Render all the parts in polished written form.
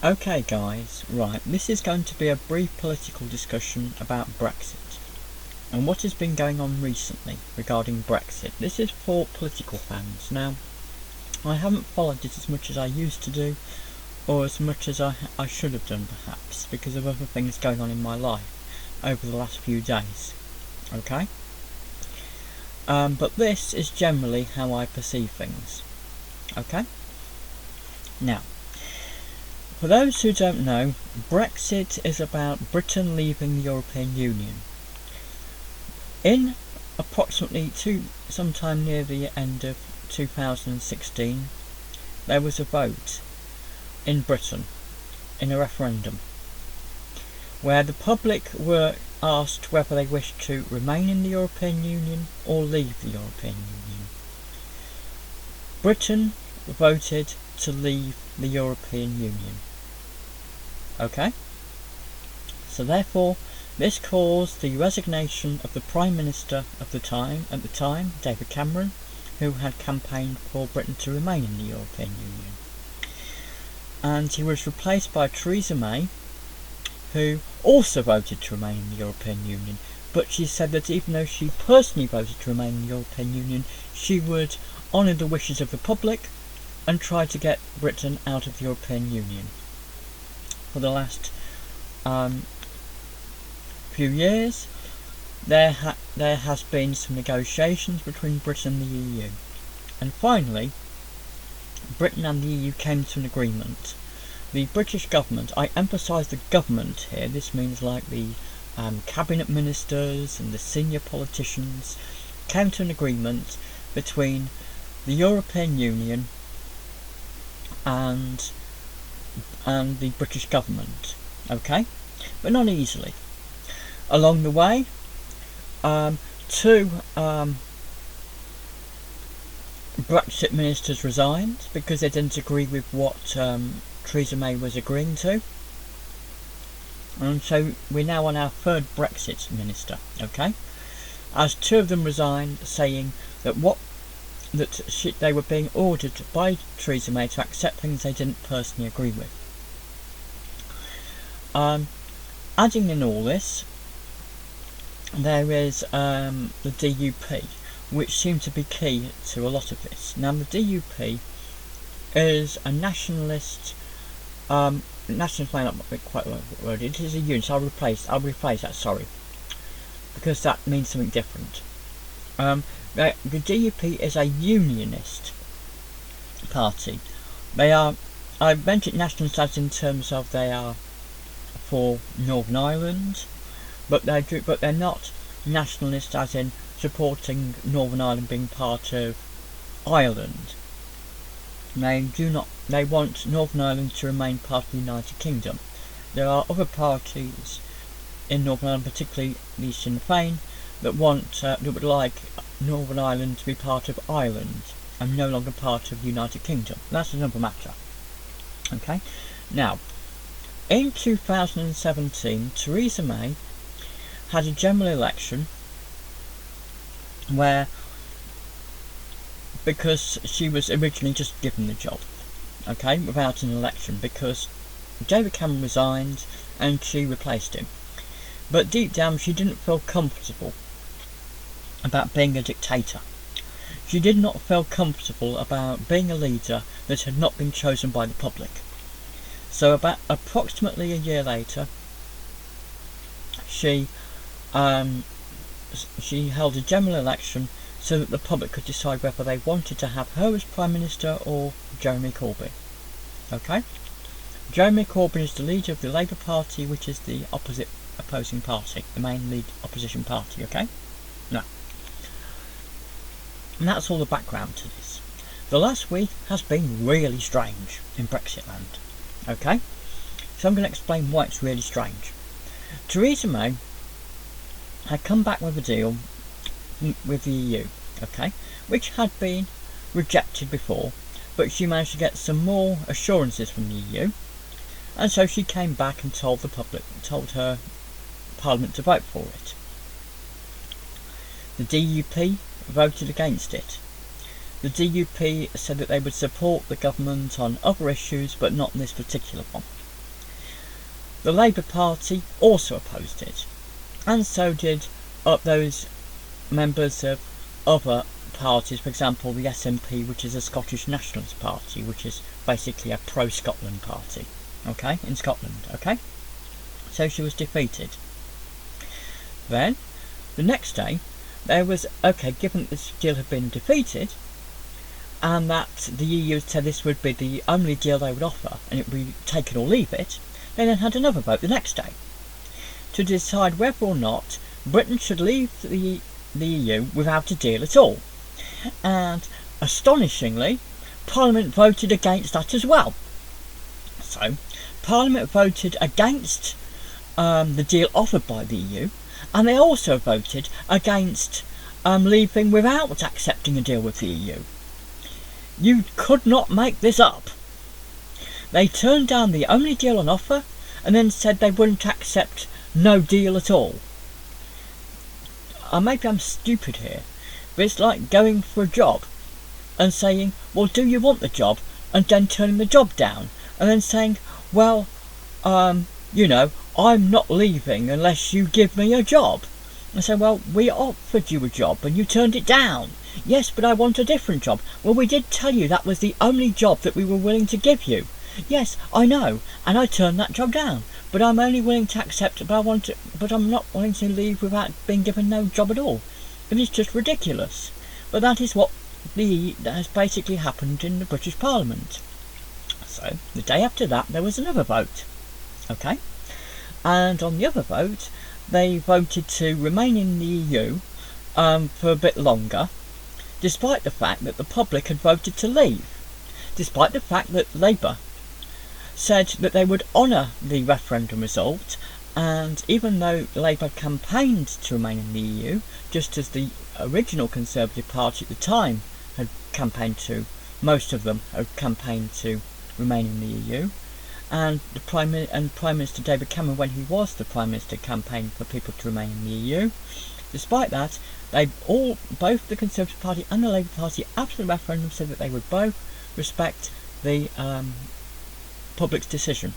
Okay guys, right, this is going to be a brief political discussion about Brexit and what has been going on recently regarding Brexit. This is for political fans. Now, I haven't followed it as much as I used to do, or as much as I should have done perhaps, because of other things going on in my life over the last few days. Okay? But this is generally how I perceive things. Okay? Now, for those who don't know, Brexit is about Britain leaving the European Union. In approximately sometime near the end of 2016, there was a vote in Britain, in a referendum, where the public were asked whether they wished to remain in the European Union or leave the European Union. Britain voted to leave the European Union. Okay? So therefore, this caused the resignation of the Prime Minister of at the time, David Cameron, who had campaigned for Britain to remain in the European Union. And he was replaced by Theresa May, who also voted to remain in the European Union, but she said that even though she personally voted to remain in the European Union, she would honour the wishes of the public and try to get Britain out of the European Union. For the last few years, there has been some negotiations between Britain and the EU, and finally Britain and the EU came to an agreement. The British government, I emphasise the government here, this means like the cabinet ministers and the senior politicians, came to an agreement between the European Union and the British government, okay, but not easily. Along the way, two Brexit ministers resigned because they didn't agree with what Theresa May was agreeing to, and so we're now on our third Brexit minister, okay, as two of them resigned, saying that they were being ordered by Theresa May to accept things they didn't personally agree with. Adding in all this, there is the DUP, which seemed to be key to a lot of this. Now, the DUP is a nationalist, nationalist may not be quite the right word, it is a union, so I'll replace that, sorry, because that means something different. The DUP is a unionist party. They are, I mentioned nationalist as in terms of they are for Northern Ireland, but they're not nationalist as in supporting Northern Ireland being part of Ireland. They want Northern Ireland to remain part of the United Kingdom. There are other parties in Northern Ireland, particularly the Sinn Féin, that would like Northern Ireland to be part of Ireland and no longer part of the United Kingdom. That's another matter. Okay. Now, in 2017, Theresa May had a general election where, because she was originally just given the job, okay, without an election, because David Cameron resigned and she replaced him. But deep down she didn't feel comfortable about being a dictator. She did not feel comfortable about being a leader that had not been chosen by the public. So about approximately a year later, she held a general election so that the public could decide whether they wanted to have her as Prime Minister or Jeremy Corbyn. Okay? Jeremy Corbyn is the leader of the Labour Party, which is the opposing party, the main lead opposition party, okay? Now, and that's all the background to this. The last week has been really strange in Brexit land, okay? So I'm going to explain why it's really strange. Theresa May had come back with a deal with the EU, okay, which had been rejected before, but she managed to get some more assurances from the EU, and so she came back and told her Parliament to vote for it. The DUP voted against it. The DUP said that they would support the government on other issues, but not on this particular one. The Labour Party also opposed it, and so did those members of other parties, for example the SNP, which is a Scottish Nationalist Party, which is basically a pro-Scotland party, okay, in Scotland, okay? So she was defeated. Then, the next day, there was, okay, given that this deal had been defeated, and that the EU said this would be the only deal they would offer, and it would be take it or leave it, they then had another vote the next day, to decide whether or not Britain should leave the EU without a deal at all. And, astonishingly, Parliament voted against that as well. So, Parliament voted against the deal offered by the EU, and they also voted against leaving without accepting a deal with the EU. You could not make this up. They turned down the only deal on offer, and then said they wouldn't accept no deal at all. Maybe I'm stupid here, but it's like going for a job and saying, well, do you want the job, and then turning the job down, and then saying, well, you know, I'm not leaving unless you give me a job. And say, well, we offered you a job and you turned it down. Yes, but I want a different job. Well, we did tell you that was the only job that we were willing to give you. Yes, I know, and I turned that job down. But I'm only willing to accept, but I'm not willing to leave without being given no job at all. It is just ridiculous. But that is what that has basically happened in the British Parliament. So, the day after that, there was another vote. Okay? And on the other vote, they voted to remain in the EU for a bit longer, despite the fact that the public had voted to leave. Despite the fact that Labour said that they would honour the referendum result, and even though Labour campaigned to remain in the EU, just as the original Conservative Party at the time had campaigned to, most of them had campaigned to remain in the EU, and Prime Minister David Cameron, when he was the Prime Minister, campaigned for people to remain in the EU. Despite that, both the Conservative Party and the Labour Party, after the referendum, said that they would both respect the public's decision.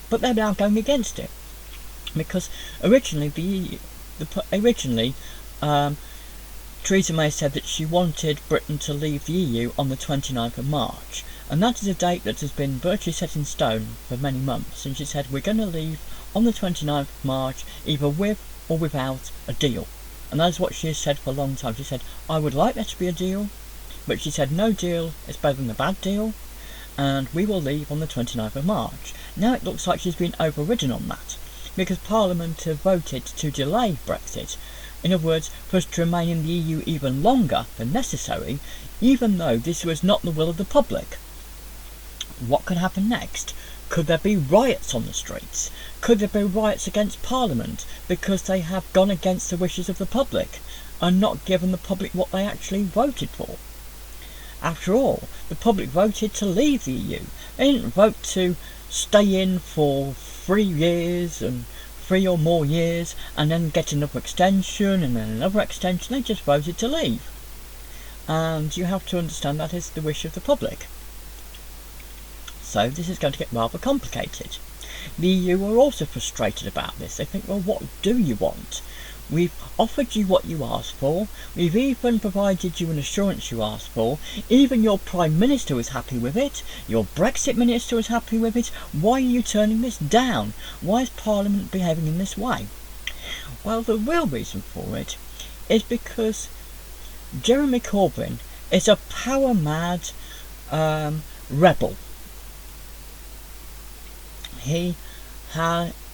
But they're now going against it, because originally Theresa May said that she wanted Britain to leave the EU on the 29th of March, and that is a date that has been virtually set in stone for many months, and she said we're going to leave on the 29th of March either with or without a deal. And that is what she has said for a long time. She said, I would like there to be a deal, but she said no deal is better than a bad deal, and we will leave on the 29th of March. Now it looks like she's been overridden on that, because Parliament have voted to delay Brexit. In other words, for us to remain in the EU even longer than necessary, even though this was not the will of the public. What could happen next? Could there be riots on the streets? Could there be riots against Parliament because they have gone against the wishes of the public and not given the public what they actually voted for? After all, the public voted to leave the EU. They didn't vote to stay in for 3 years and 3 or more years and then get another extension and then another extension. They just voted to leave. And you have to understand that is the wish of the public. So this is going to get rather complicated. The EU are also frustrated about this. They think, well, what do you want? We've offered you what you asked for. We've even provided you an assurance you asked for. Even your Prime Minister was happy with it. Your Brexit Minister was happy with it. Why are you turning this down? Why is Parliament behaving in this way? Well, the real reason for it is because Jeremy Corbyn is a power-mad rebel.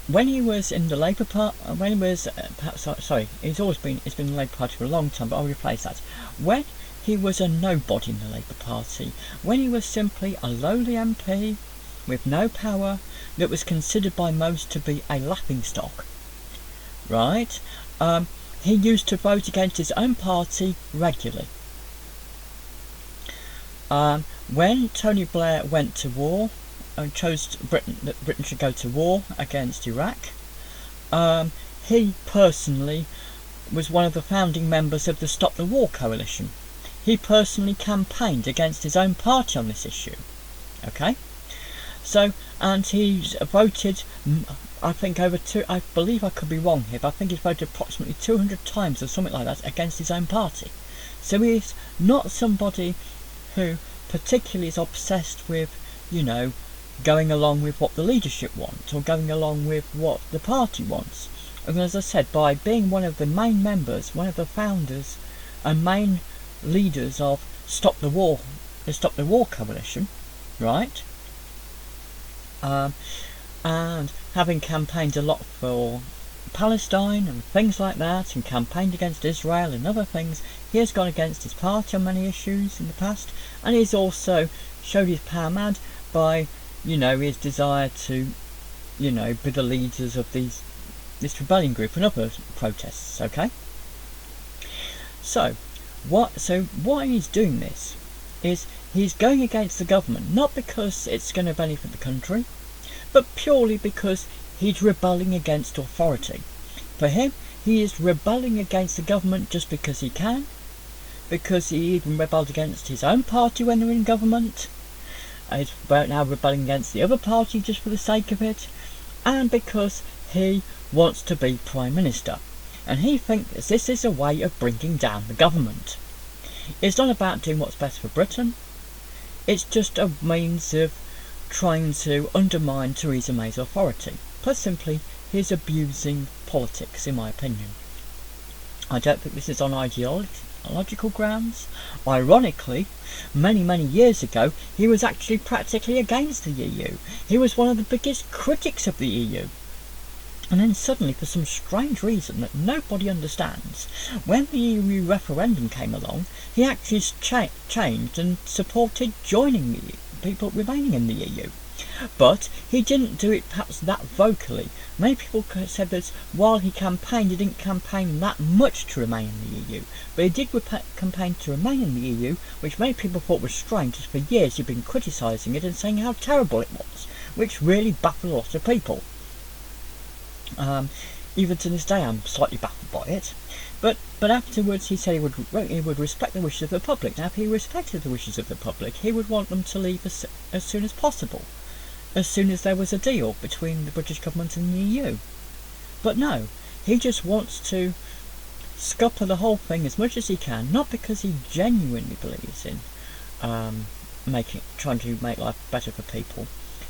When he was in the Labour Party, it's been the Labour Party for a long time, but I'll replace that. When he was a nobody in the Labour Party, when he was simply a lowly MP with no power that was considered by most to be a laughingstock, right? He used to vote against his own party regularly. When Tony Blair went to war and chose that Britain should go to war against Iraq, he personally was one of the founding members of the Stop the War coalition. He personally campaigned against his own party on this issue. Okay? So, and he's voted I think I believe I could be wrong here, but I think he's voted approximately 200 times or something like that against his own party. So he's not somebody who particularly is obsessed with, going along with what the leadership wants or going along with what the party wants. And as I said, by being one of the main members, one of the founders and main leaders of the Stop the War Coalition, right? And having campaigned a lot for Palestine and things like that, and campaigned against Israel and other things, he has gone against his party on many issues in the past, and he's also showed his power mad by, his desire to, be the leaders of this rebellion group and other protests. Okay. So why he's doing this is he's going against the government, not because it's going to benefit the country, but purely because he's rebelling against authority. For him, he is rebelling against the government just because he can, because he even rebelled against his own party when they were in government, he's now rebelling against the other party just for the sake of it, and because he wants to be Prime Minister. And he thinks this is a way of bringing down the government. It's not about doing what's best for Britain, it's just a means of trying to undermine Theresa May's authority. Put simply, he's abusing politics, in my opinion. I don't think this is on ideological grounds. Ironically, many years ago, he was actually practically against the EU. He was one of the biggest critics of the EU. And then suddenly, for some strange reason that nobody understands, when the EU referendum came along, he actually changed and supported joining the EU, people remaining in the EU. But he didn't do it perhaps that vocally. Many people said that while he campaigned, he didn't campaign that much to remain in the EU. But he did campaign to remain in the EU, which many people thought was strange, as for years he'd been criticising it and saying how terrible it was, which really baffled a lot of people. Even to this day I'm slightly baffled by it. But afterwards he said he would respect the wishes of the public. Now if he respected the wishes of the public, he would want them to leave as soon as possible, as soon as there was a deal between the British government and the EU. But no, he just wants to scupper the whole thing as much as he can, not because he genuinely believes in trying to make life better for people,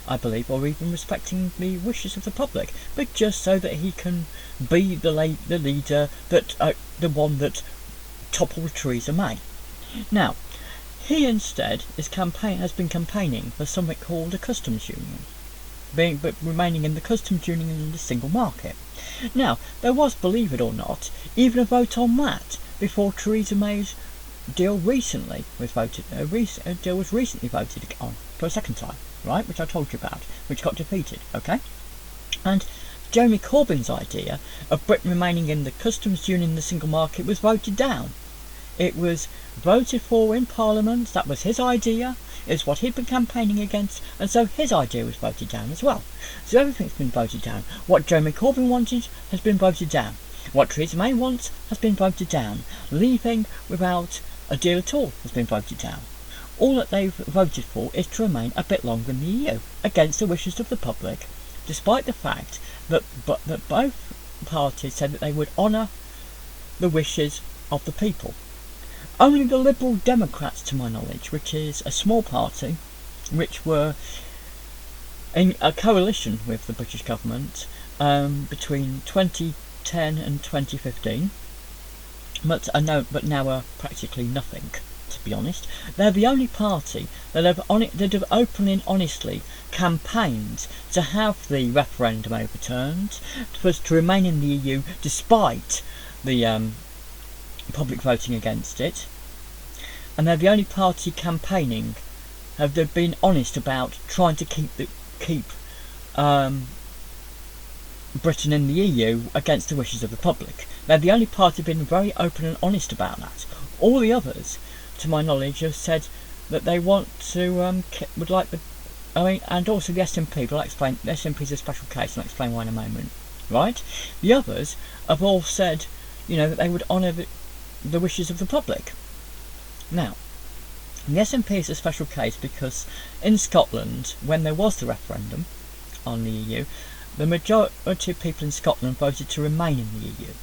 I believe, or even respecting the wishes of the public, but just so that he can be the leader the one that toppled Theresa May. Now, he instead has been campaigning for something called a customs union, but remaining in the customs union and the single market. Now, there was, believe it or not, even a vote on that before Theresa May's deal recently was voted. A deal was recently voted on for a second time, right, which I told you about, which got defeated, okay? And Jeremy Corbyn's idea of Britain remaining in the customs union and the single market was voted down. It was voted for in Parliament, that was his idea, it's what he'd been campaigning against, and so his idea was voted down as well. So everything's been voted down. What Jeremy Corbyn wanted has been voted down. What Theresa May wants has been voted down. Leaving without a deal at all has been voted down. All that they've voted for is to remain a bit longer in the EU, against the wishes of the public, despite the fact that both parties said that they would honour the wishes of the people. Only the Liberal Democrats, to my knowledge, which is a small party, which were in a coalition with the British government between 2010 and 2015, but now are practically nothing, to be honest. They're the only party that have openly and honestly campaigned to have the referendum overturned, to remain in the EU despite the public voting against it, and they're the only party campaigning have been honest about trying to keep Britain in the EU against the wishes of the public. They're the only party been very open and honest about that. All the others, to my knowledge, have said that they want to and also the SNP, but I'll explain. The SNP is a special case, and I'll explain why in a moment. Right? The others have all said, that they would honour the wishes of the public. Now, the SNP is a special case because in Scotland, when there was the referendum on the EU, the majority of people in Scotland voted to remain in the EU.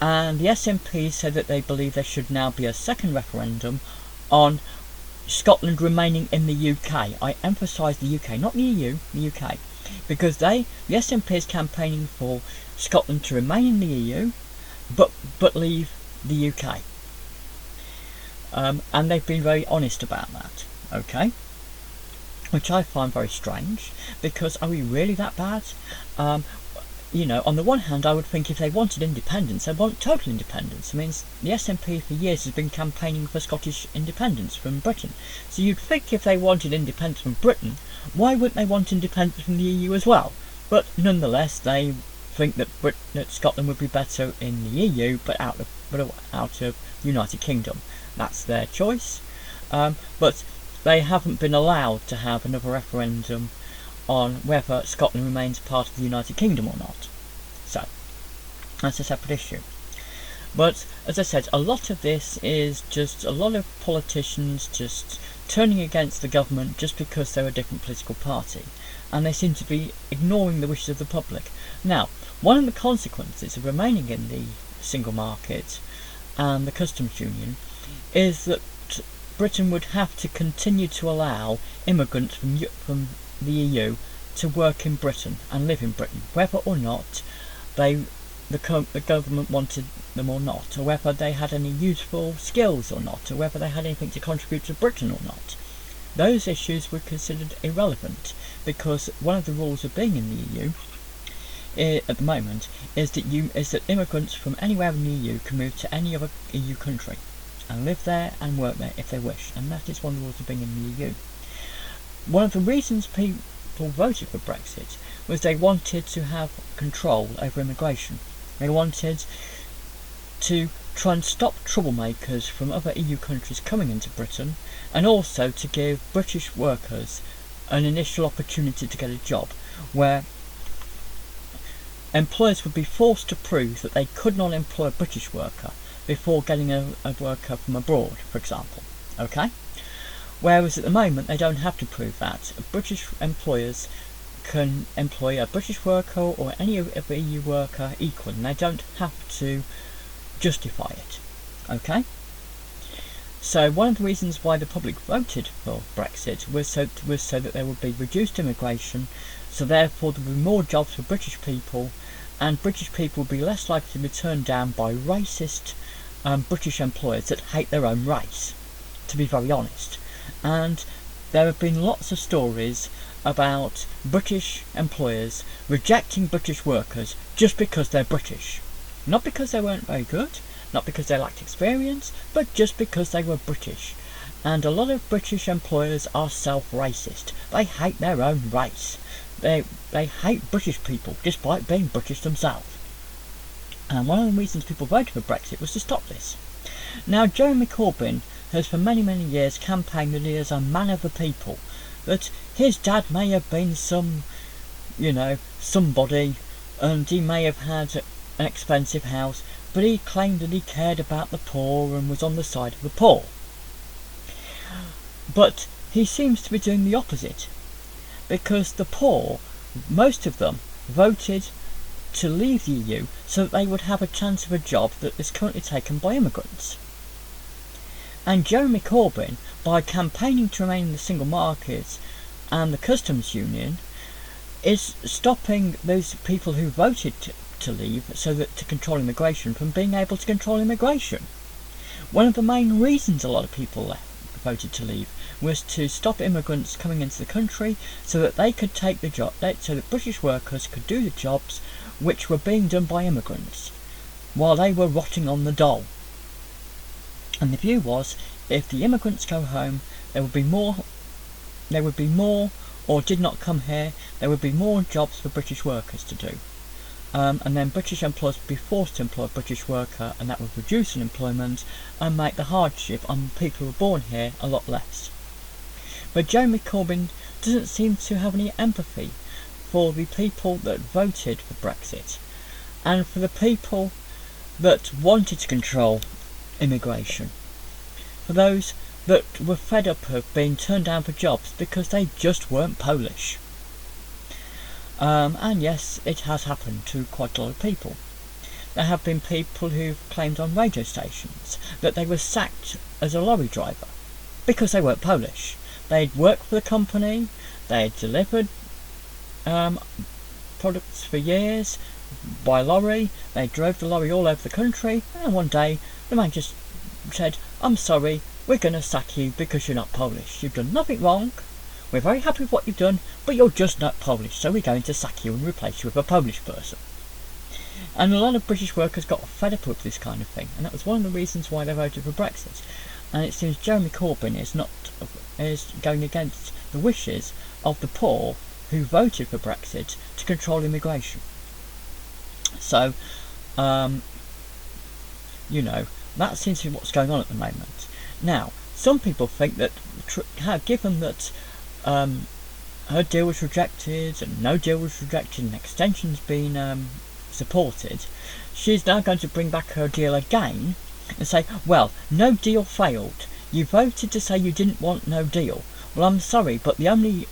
And the SNP said that they believe there should now be a second referendum on Scotland remaining in the UK. I emphasise the UK, not the EU, the UK. Because the SNP is campaigning for Scotland to remain in the EU, but leave the UK. And they've been very honest about that, okay? Which I find very strange, because are we really that bad? You know, on the one hand, I would think if they wanted independence, they want total independence. I mean, the SNP for years has been campaigning for Scottish independence from Britain. So you'd think if they wanted independence from Britain, why wouldn't they want independence from the EU as well? But nonetheless, they think that Scotland would be better in the EU, but out of United Kingdom. That's their choice. But they haven't been allowed to have another referendum on whether Scotland remains part of the United Kingdom or not. So, that's a separate issue. But, as I said, a lot of this is just a lot of politicians just turning against the government just because they're a different political party. And they seem to be ignoring the wishes of the public. Now, one of the consequences of remaining in the single market and the customs union is that Britain would have to continue to allow immigrants from the EU to work in Britain and live in Britain, whether or not the government wanted them or not, or whether they had any useful skills or not, or whether they had anything to contribute to Britain or not. Those issues were considered irrelevant, because one of the rules of being in the EU at the moment is that immigrants from anywhere in the EU can move to any other EU country and live there and work there if they wish, and that is one of the rules of being in the EU. One of the reasons people voted for Brexit was they wanted to have control over immigration. They wanted to try and stop troublemakers from other EU countries coming into Britain, and also to give British workers an initial opportunity to get a job, where employers would be forced to prove that they could not employ a British worker before getting a worker from abroad, for example. Okay? Whereas at the moment they don't have to prove that. British employers can employ a British worker or any other EU worker equally, and they don't have to justify it. Okay? So one of the reasons why the public voted for Brexit was so that there would be reduced immigration, so therefore there would be more jobs for British people, and British people would be less likely to be turned down by racist British employers that hate their own race, to be very honest. And there have been lots of stories about British employers rejecting British workers just because they're British. Not because they weren't very good, not because they lacked experience, but just because they were British. And a lot of British employers are self-racist. They hate their own race. They hate British people despite being British themselves. And one of the reasons people voted for Brexit was to stop this. Now, Jeremy Corbyn has for many years campaigned that he is a man of the people, that his dad may have been somebody, and he may have had an expensive house, but he claimed that he cared about the poor and was on the side of the poor. But he seems to be doing the opposite, because the poor, most of them, voted to leave the EU so that they would have a chance of a job that is currently taken by immigrants. And Jeremy Corbyn, by campaigning to remain in the single market and the customs union, is stopping those people who voted to leave so that to control immigration from being able to control immigration. One of the main reasons a lot of people voted to leave was to stop immigrants coming into the country so that they could take the job, so that British workers could do the jobs which were being done by immigrants while they were rotting on the dole. And the view was, if the immigrants go home, there would be more, or did not come here, there would be more jobs for British workers to do. And then British employers would be forced to employ a British worker, and that would reduce unemployment and make the hardship on people who were born here a lot less. But Jeremy Corbyn doesn't seem to have any empathy for the people that voted for Brexit, and for the people that wanted to control immigration, for those that were fed up of being turned down for jobs because they just weren't Polish. And yes, it has happened to quite a lot of people. There have been people who've claimed on radio stations that they were sacked as a lorry driver because they weren't Polish. They'd worked for the company, they had delivered products for years by lorry, they drove the lorry all over the country, and one day the man just said, "I'm sorry, we're going to sack you because you're not Polish. You've done nothing wrong, we're very happy with what you've done, but you're just not Polish, so we're going to sack you and replace you with a Polish person." And a lot of British workers got fed up with this kind of thing, and that was one of the reasons why they voted for Brexit. And it seems Jeremy Corbyn is going against the wishes of the poor who voted for Brexit to control immigration. So, that seems to be what's going on at the moment. Now, some people think that, given that her deal was rejected and no deal was rejected and extension's been supported, she's now going to bring back her deal again and say, well, no deal failed. You voted to say you didn't want no deal. Well, I'm sorry, but the only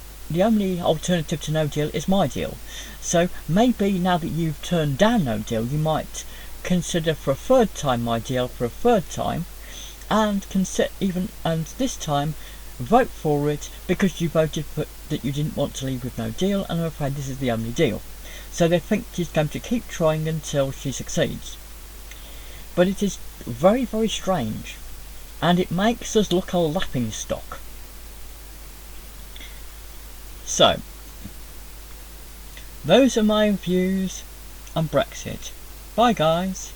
alternative to no deal is my deal. So maybe now that you've turned down no deal, you might consider for a third time my deal for a third time, and this time vote for it because you voted for that you didn't want to leave with no deal, and I'm afraid this is the only deal. So they think she's going to keep trying until she succeeds. But it is very, very strange, and it makes us look a laughing stock. So, those are my views on Brexit. Bye guys.